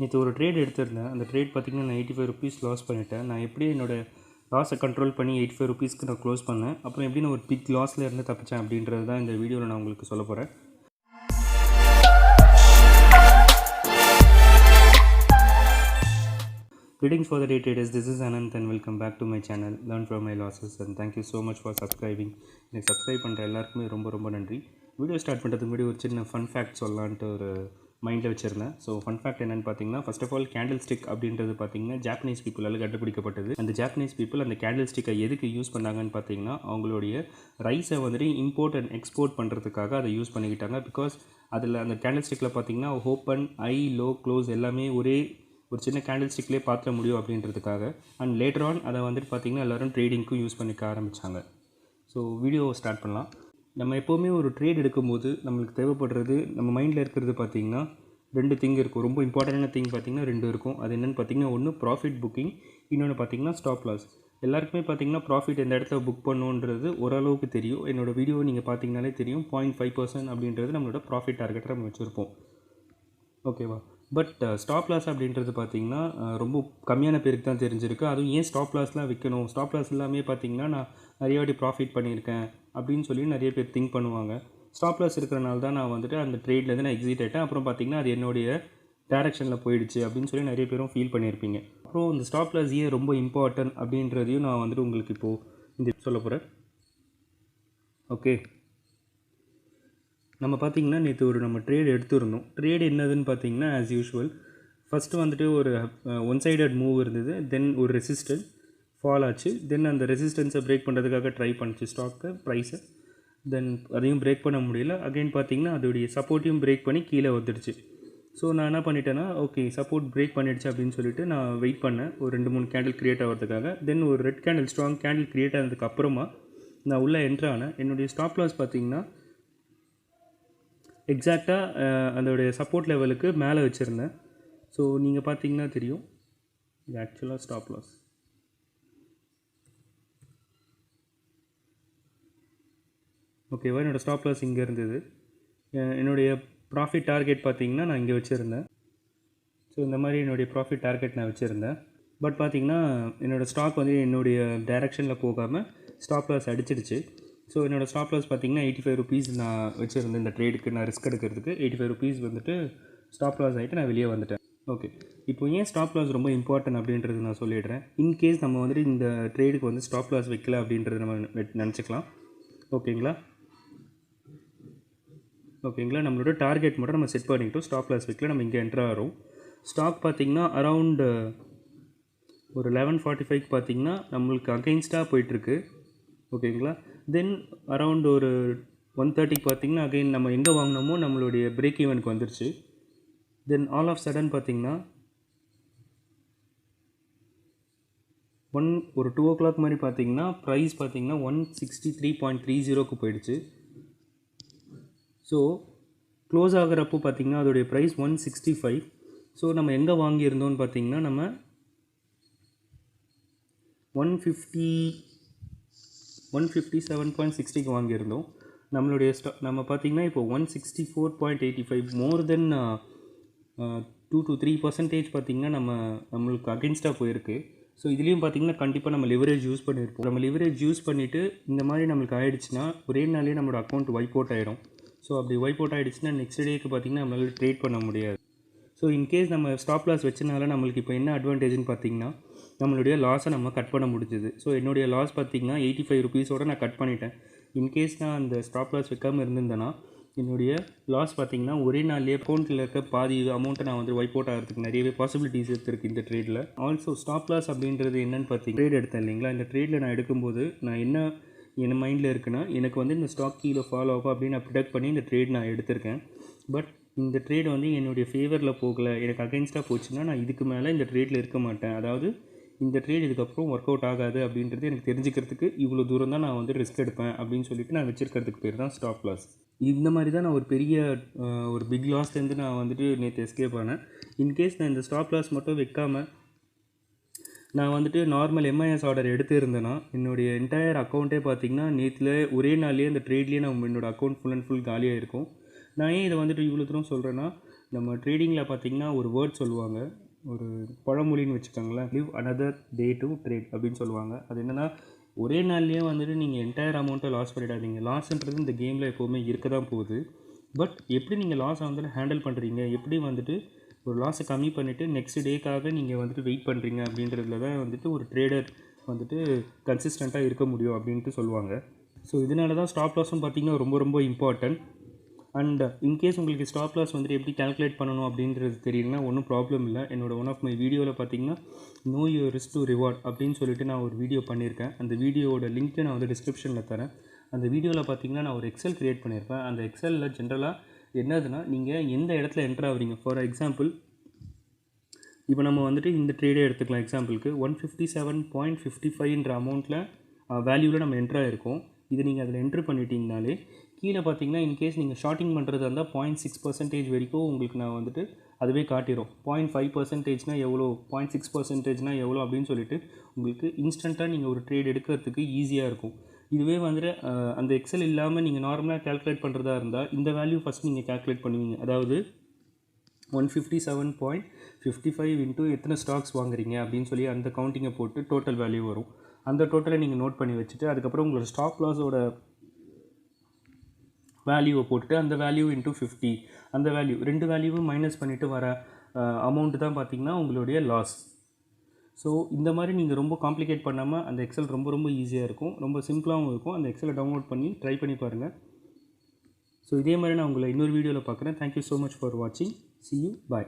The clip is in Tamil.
நேற்று ஒரு ட்ரேட் எடுத்திருந்தேன். அந்த ட்ரேட் பார்த்திங்கன்னா நான் 85 ருபீஸ் லாஸ் பண்ணிட்டேன். நான் எப்படி என்னோடய லாஸை கண்ட்ரோல் பண்ணி 85 ருபீஸ்க்கு நான் க்ளோஸ் பண்ணேன், அப்புறம் எப்படி நான் ஒரு பிக் லாஸில் இருந்து தப்பிச்சேன் அப்படின்றது தான் இந்த வீடியோவில் நான் உங்களுக்கு சொல்ல போகிறேன். Greetings for the day traders. This is Anand and welcome back to my channel Learn from my losses, and thank you so much for subscribing. எனக்கு சப்ஸ்கிரைப் பண்ணுற எல்லாருக்குமே ரொம்ப நன்றி. வீடியோ ஸ்டார்ட் பண்ணுறதுக்கு முன்னாடி ஒரு சின்ன ஃபன் ஃபேக்ட் சொல்லலான்ட்டு ஒரு மைண்டில் வச்சுருந்தேன். ஸோ ஃபன் ஃபேக்ட் என்னென்னு பார்த்தீங்கன்னா, first of all candle stick அப்படின்றது பார்த்தீங்கன்னா ஜாப்பனீஸ் பீப்புளால் கண்டுபிடிக்கப்பட்டது. அந்த ஜாப்பனீஸ் பீப்புள் அந்த கேண்டில் ஸ்டிக்கை எதுக்கு யூஸ் பண்ணாங்கன்னு பார்த்தீங்கன்னா, அவங்களுடைய ரைஸை வந்துட்டு இம்போர்ட் அண்ட் எக்ஸ்போர்ட் பண்ணுறதுக்காக அதை யூஸ் பண்ணிக்கிட்டாங்க. பிகாஸ் அதில் அந்த கேண்டில் ஸ்டிக்கில் பார்த்தீங்கன்னா ஓப்பன், ஐ, லோ, க்ளோஸ் எல்லாமே ஒரே ஒரு சின்ன கேண்டில் ஸ்டிக்லேயே பார்த்துட முடியும் அப்படின்றதுக்காக. அண்ட் லேட்டர் ஆன் அதை வந்துட்டு பார்த்திங்கன்னா எல்லோரும் ட்ரேடிங்க்கும் யூஸ் பண்ணிக்க ஆரம்பித்தாங்க. ஸோ வீடியோ ஸ்டார்ட் பண்ணலாம். நம்ம எப்போவுமே ஒரு ட்ரேட் எடுக்கும்போது நம்மளுக்கு தேவைப்படுறது, நம்ம மைண்டில் இருக்கிறது பார்த்திங்கன்னா 2 திங் இருக்கும். ரொம்ப இம்பார்ட்டண்டான திங் பார்த்திங்கன்னா 2 இருக்கும். அது என்னென்னு பார்த்திங்கன்னா, ஒன்று ப்ராஃபிட் புக்கிங், இன்னொன்று பார்த்திங்கன்னா ஸ்டாப் லாஸ். எல்லாருக்குமே பார்த்திங்கன்னா ப்ராஃபிட் எந்த இடத்துல புக் பண்ணுன்றது ஓரளவுக்கு தெரியும். என்னோடய வீடியோவை நீங்கள் பார்த்திங்கனாலே தெரியும். 0.5% அப்படின்றது நம்மளோட ப்ராஃபிட் டார்கெட்டை நம்ம வச்சுருப்போம். ஓகேவா? பட் ஸ்டாப் லாஸ் அப்படின்றது பார்த்திங்கன்னா ரொம்ப கம்மியான பேருக்கு தான் தெரிஞ்சிருக்கு. அதுவும் ஏன் ஸ்டாப் லாஸ்லாம் வைக்கணும், ஸ்டாப் லாஸ் எல்லாமே பார்த்திங்கன்னா நான் நிறைய வாட்டி ப்ராஃபிட் பண்ணியிருக்கேன் அப்படின்னு சொல்லி நிறைய பேர் திங்க் பண்ணுவாங்க. ஸ்டாப் லாஸ் இருக்கிறனால தான் நான் வந்துட்டு அந்த ட்ரேட்லேருந்து நான் எக்ஸிட் ஆகிட்டேன். அப்புறம் பார்த்திங்கன்னா அது என்னுடைய டேரெக்ஷனில் போயிடுச்சு அப்படின்னு சொல்லி நிறைய பேரும் ஃபீல் பண்ணியிருப்பீங்க. அப்புறம் இந்த ஸ்டாப் லாஸ் ஏன் ரொம்ப இம்பார்ட்டன்ட் அப்படின்றதையும் நான் வந்துட்டு உங்களுக்கு இப்போது இந்த சொல்ல போகிறேன். ஓகே, நம்ம பார்த்திங்கன்னா நேற்று ஒரு நம்ம ட்ரேட் எடுத்துருந்தோம். ட்ரேட் என்னதுன்னு பார்த்திங்கன்னா ஆஸ் யூஷுவல் ஃபஸ்ட்டு வந்துட்டு ஒரு ஒன் சைடட் மூவ் இருந்தது. தென் ஒரு ரெசிஸ்டன்ஸ் ஃபால் ஆச்சு. தென் அந்த ரெசிஸ்டன்ஸை பிரேக் பண்ணுறதுக்காக ட்ரை பண்ணிச்சு ஸ்டாக்கை, ப்ரைஸை. தென் அதையும் பிரேக் பண்ண முடியல. அகைன் பார்த்திங்கன்னா அதோடைய சப்போர்ட்டையும் பிரேக் பண்ணி கீழே வந்துடுச்சு. ஸோ நான் என்ன பண்ணிட்டேன்னா, ஓகே சப்போர்ட் பிரேக் பண்ணிடுச்சு அப்படின்னு சொல்லிட்டு நான் வெயிட் பண்ணேன் ஒரு 2-3 கேண்டில் க்ரியேட் ஆகிறதுக்காக. தென் ஒரு red candle, strong candle create ஆனதுக்கு அப்புறமா நான் உள்ளே என்ட்ரு ஆனேன். என்னுடைய ஸ்டாப் லாஸ் பார்த்திங்கன்னா எக்ஸாக்டாக அதோடைய சப்போர்ட் லெவலுக்கு மேலே வச்சுருந்தேன். ஸோ நீங்கள் பார்த்தீங்கன்னா தெரியும், இது ஆக்சுவலாக ஸ்டாப் லாஸ். ஓகேவா? என்னோடய ஸ்டாப் லாஸ் இங்கே இருந்தது. என்னுடைய ப்ராஃபிட் டார்கெட் பார்த்திங்கன்னா நான் இங்கே வச்சுருந்தேன். ஸோ இந்த மாதிரி என்னுடைய ப்ராஃபிட் டார்கெட் நான் வச்சுருந்தேன். பட் பார்த்திங்கன்னா என்னோடய ஸ்டாக் வந்து என்னுடைய டைரெக்ஷனில் போகாமல் ஸ்டாப் லாஸ் அடிச்சிடுச்சு. ஸோ என்னோடய ஸ்டாப் லாஸ் பார்த்திங்கன்னா 85 ருபீஸ் நான் வச்சுருந்தேன். இந்த ட்ரேடுக்கு நான் ரிஸ்க் எடுக்கிறதுக்கு 85 ருபீஸ் வந்துட்டு ஸ்டாப் லாஸ் ஆகிட்டு நான் வெளியே வந்துட்டேன். ஓகே, இப்போ ஏன் ஸ்டாப் லாஸ் ரொம்ப இம்பார்ட்டன்ட் அப்படின்றது நான் சொல்லிடுறேன். இன்கேஸ் நம்ம வந்துட்டு இந்த ட்ரேடுக்கு வந்து ஸ்டாப் லாஸ் வைக்கல அப்படின்றது நம்ம நினச்சிக்கலாம். ஓகேங்களா? நம்மளோட டார்கெட் மட்டும் நம்ம செட் பண்ணிக்கிட்டோம். ஸ்டாப் லாஸ் வைக்கல, நம்ம இங்கே என்ட்ரு ஆகிறோம். ஸ்டாக் பார்த்திங்கன்னா அரவுண்டு ஒரு 11:45 பார்த்திங்கன்னா நம்மளுக்கு அகெயின்ஸ்டாக போயிட்டுருக்கு. ஓகேங்களா? தென் அரவுண்ட் ஒரு 1:30 பார்த்திங்கன்னா அகைன் நம்ம எங்கே வாங்கினோமோ நம்மளுடைய பிரேக் ஈவனுக்கு வந்துருச்சு. தென் ஆல் ஆஃப் சடன் பார்த்திங்கன்னா ஒரு 2 o'clock மாதிரி பார்த்திங்கன்னா ப்ரைஸ் பார்த்திங்கன்னா 163.30க்கு போயிடுச்சு. ஸோ க்ளோஸ் ஆகிறப்போ பார்த்திங்கன்னா அதோடைய ப்ரைஸ் 165. ஸோ நம்ம எங்கே வாங்கியிருந்தோம்னு பார்த்திங்கன்னா நம்ம 157.60க்கு வாங்கியிருந்தோம். நம்மளுடைய நம்ம பார்த்திங்கன்னா இப்போ 164.85, மோர் தென் 2 to 3% பார்த்திங்கன்னா நம்மளுக்கு அகென்ஸ்டாக போயிருக்கு. ஸோ இதுலேயும் பார்த்திங்கன்னா கண்டிப்பாக நம்ம லிவரேஜ் யூஸ் பண்ணியிருப்போம். நம்ம லிவரேஜ் யூஸ் பண்ணிவிட்டு இந்த மாதிரி நம்மளுக்கு ஆகிடுச்சுன்னா ஒரே நாளே நம்மளோட அக்கௌண்ட் வைப் அவுட் ஆகிடும். ஸோ அப்படி வைப் அவுட் ஆகிடுச்சுன்னா நெக்ஸ்ட் டேக்கு பார்த்திங்கன்னா நம்மளால் ட்ரேட் பண்ண முடியாது. ஸோ இன்கேஸ் நம்ம ஸ்டாப் லாஸ் வச்சனால நம்மளுக்கு இப்போ என்ன அட்வான்டேஜ்னு பார்த்திங்கன்னா, நம்மளுடைய லாஸை நம்ம கட் பண்ண முடிஞ்சுது. ஸோ என்னுடைய லாஸ் பார்த்திங்கன்னா 85 ருபீஸோடு நான் கட் பண்ணிட்டேன். இன்கேஸ் நான் அந்த ஸ்டாப் லாஸ் வைக்காமல் இருந்திருந்தேன்னா என்னுடைய லாஸ் பார்த்திங்கன்னா ஒரே நாள்லேயே அக்கௌண்ட்டில் இருக்க பாதி அமௌண்ட்டை நான் வந்து வைப் அவுட் ஆகிறதுக்கு நிறையவே பாசிபிலிட்டிஸ் இருக்குது இந்த ட்ரேடில். ஆல்சோ ஸ்டாப் லாஸ் அப்படின்றது என்னென்னு பார்த்தீங்கன்னா, ட்ரேட் எடுத்தேன் இல்லைங்களா, இந்த ட்ரேடில் நான் எடுக்கும்போது நான் என்ன மைண்டில் இருக்குன்னா, எனக்கு வந்து இந்த ஸ்டாக் கீழே ஃபாலோ ஆகும் அப்படின்னு நான் ப்ரிடக்ட் பண்ணி இந்த ட்ரேட் நான் எடுத்திருக்கேன். பட் இந்த ட்ரேட் வந்து என்னுடைய ஃபேவரில் போகலை, எனக்கு அகெயின்ஸ்டாக போச்சுன்னா நான் இதுக்கு மேலே இந்த ட்ரேடில் இருக்க மாட்டேன். அதாவது இந்த ட்ரேட் இதுக்கப்புறம் ஒர்க் அவுட் ஆகாது அப்படின்றது எனக்கு தெரிஞ்சுக்கிறதுக்கு இவ்வளோ தூரம் தான் நான் வந்து ரிஸ்க் எடுப்பேன் அப்படின்னு சொல்லிட்டு நான் வச்சுருக்கிறதுக்கு பேர் தான் ஸ்டாப் லாஸ். இந்த மாதிரி தான் நான் ஒரு பிக் லாஸ்லேருந்து நான் வந்துட்டு நேற்று எஸ்கேப் ஆனேன். இன்கேஸ் நான் இந்த ஸ்டாப் லாஸ் மட்டும் வைக்காமல் நான் வந்துட்டு நார்மல் எம்ஐஎஸ் ஆர்டர் எடுத்துருந்தேன்னா என்னுடைய என்டையர் அக்கௌண்ட்டே பார்த்திங்கன்னா நேற்றில் ஒரே நாள்லேயே இந்த ட்ரேட்லேயே என்னோடய அக்கௌண்ட் ஃபுல் அண்ட் ஃபுல் காலியாக இருக்கும். நான் ஏன் இதை வந்துட்டு இவ்வளோ தூரம் சொல்கிறேன்னா, நம்ம ட்ரேடிங்கில் பார்த்திங்கன்னா ஒரு வேர்ட் சொல்லுவாங்க, ஒரு பழமொழின்னு வச்சுக்கோங்களேன், live another day to trade அப்படின்னு சொல்லுவாங்க. அது என்னென்னா ஒரே நாள்லேயே வந்துட்டு நீங்கள் என்டையர் அமௌண்ட்டை லாஸ் பண்ணிடாதீங்க. லாஸ்ன்றது இந்த கேமில் எப்போவுமே இருக்க தான் போகுது. பட் எப்படி நீங்கள் லாஸை வந்துட்டு ஹேண்டில் பண்ணுறீங்க, எப்படி வந்துட்டு ஒரு லாஸை கம்மி பண்ணிவிட்டு நெக்ஸ்ட் டேக்காக நீங்கள் வந்துட்டு வெயிட் பண்ணுறீங்க அப்படின்றதுல தான் வந்துட்டு ஒரு ட்ரேடர் வந்துட்டு கன்சிஸ்டண்ட்டாக இருக்க முடியும் அப்படின்ட்டு சொல்லுவாங்க. ஸோ இதனால தான் ஸ்டாப் லாஸும் பார்த்திங்கன்னா ரொம்ப ரொம்ப இம்பார்ட்டன்ட். அண்ட் இன்கேஸ் உங்களுக்கு ஸ்டாப் லாஸ் வந்துட்டு எப்படி கால்குலேட் பண்ணணும் அப்படின்றது தெரியுங்கன்னா ஒன்றும் ப்ராப்ளம் இல்லை. என்னோட ஒன் ஆஃப் மை வீடியோவில் பார்த்தீங்கன்னா no your risk to reward அப்படின்னு சொல்லிட்டு நான் ஒரு வீடியோ பண்ணியிருக்கேன். அந்த வீடியோவோட லிங்க்கை நான் வந்து டிஸ்கிரிப்ஷனில் தரேன். அந்த வீடியோவில் பார்த்தீங்கன்னா நான் ஒரு எக்ஸல் க்ரியேட் பண்ணியிருப்பேன். அந்த எக்ஸலில் ஜென்ரலாக என்னதுன்னா நீங்கள் எந்த இடத்துல என்ட்ரு ஆகுறீங்க. ஃபார் எக்ஸாம்பிள் இப்போ நம்ம வந்துட்டு இந்த ட்ரேடே எடுத்துக்கலாம். எக்ஸாம்பிளுக்கு 157.55 அமௌண்ட்டில் வேல்யூவில் நம்ம என்ட்ரு ஆகிருக்கோம். இது நீங்கள் அதில் என்ட்ரு பண்ணிட்டீங்கனாலே கீழே பார்த்தீங்கன்னா இன்கேஸ் நீங்கள் ஷார்ட்டிங் பண்ணுறதா இருந்தால் 0.6% வரைக்கும் உங்களுக்கு நான் வந்துட்டு அதுவே காட்டிடும். 0.5% எவ்வளோ, 0.6% எவ்வளோ அப்படின்னு சொல்லிட்டு உங்களுக்கு இன்ஸ்டண்ட்டாக நீங்கள் ஒரு ட்ரேட் எடுக்கிறதுக்கு ஈஸியாக இருக்கும். இதுவே வந்துட்டு அந்த எக்ஸல் இல்லாமல் நீங்கள் நார்மலாக கால்குலேட் பண்ணுறதா இருந்தால் இந்த வேல்யூ ஃபஸ்ட் நீங்கள் கால்குலேட் பண்ணுவீங்க. அதாவது 157.55 இன்ட்டு எத்தனை ஸ்டாக்ஸ் வாங்குறீங்க அப்படின்னு சொல்லி அந்த கவுண்டிங்கை போட்டு டோட்டல் வேல்யூ வரும். அந்த டோட்டலை நீங்கள் நோட் பண்ணி வச்சுட்டு அதுக்கப்புறம் உங்களோட ஸ்டாப் லாஸோட வேல்யூவை போட்டுட்டு அந்த வேல்யூ இன்ட்டு 50 அந்த வேல்யூ ரெண்டு வேல்யூவும் மைனஸ் பண்ணிவிட்டு வர அமௌண்ட்டு தான் பார்த்திங்கன்னா உங்களுடைய லாஸ். ஸோ இந்த மாதிரி நீங்கள் ரொம்ப காம்ப்ளிகேட் பண்ணாமல் அந்த எக்ஸல் ரொம்ப ரொம்ப ஈஸியாக இருக்கும், ரொம்ப சிம்பிளாகவும் இருக்கும். அந்த எக்ஸலை டவுன்லோட் பண்ணி ட்ரை பண்ணி பாருங்கள். ஸோ இதே மாதிரி நான் உங்களை இன்னொரு வீடியோவில் பார்க்குறேன். தேங்க்யூ ஸோ மச் ஃபார் வாட்சிங். See you. Bye.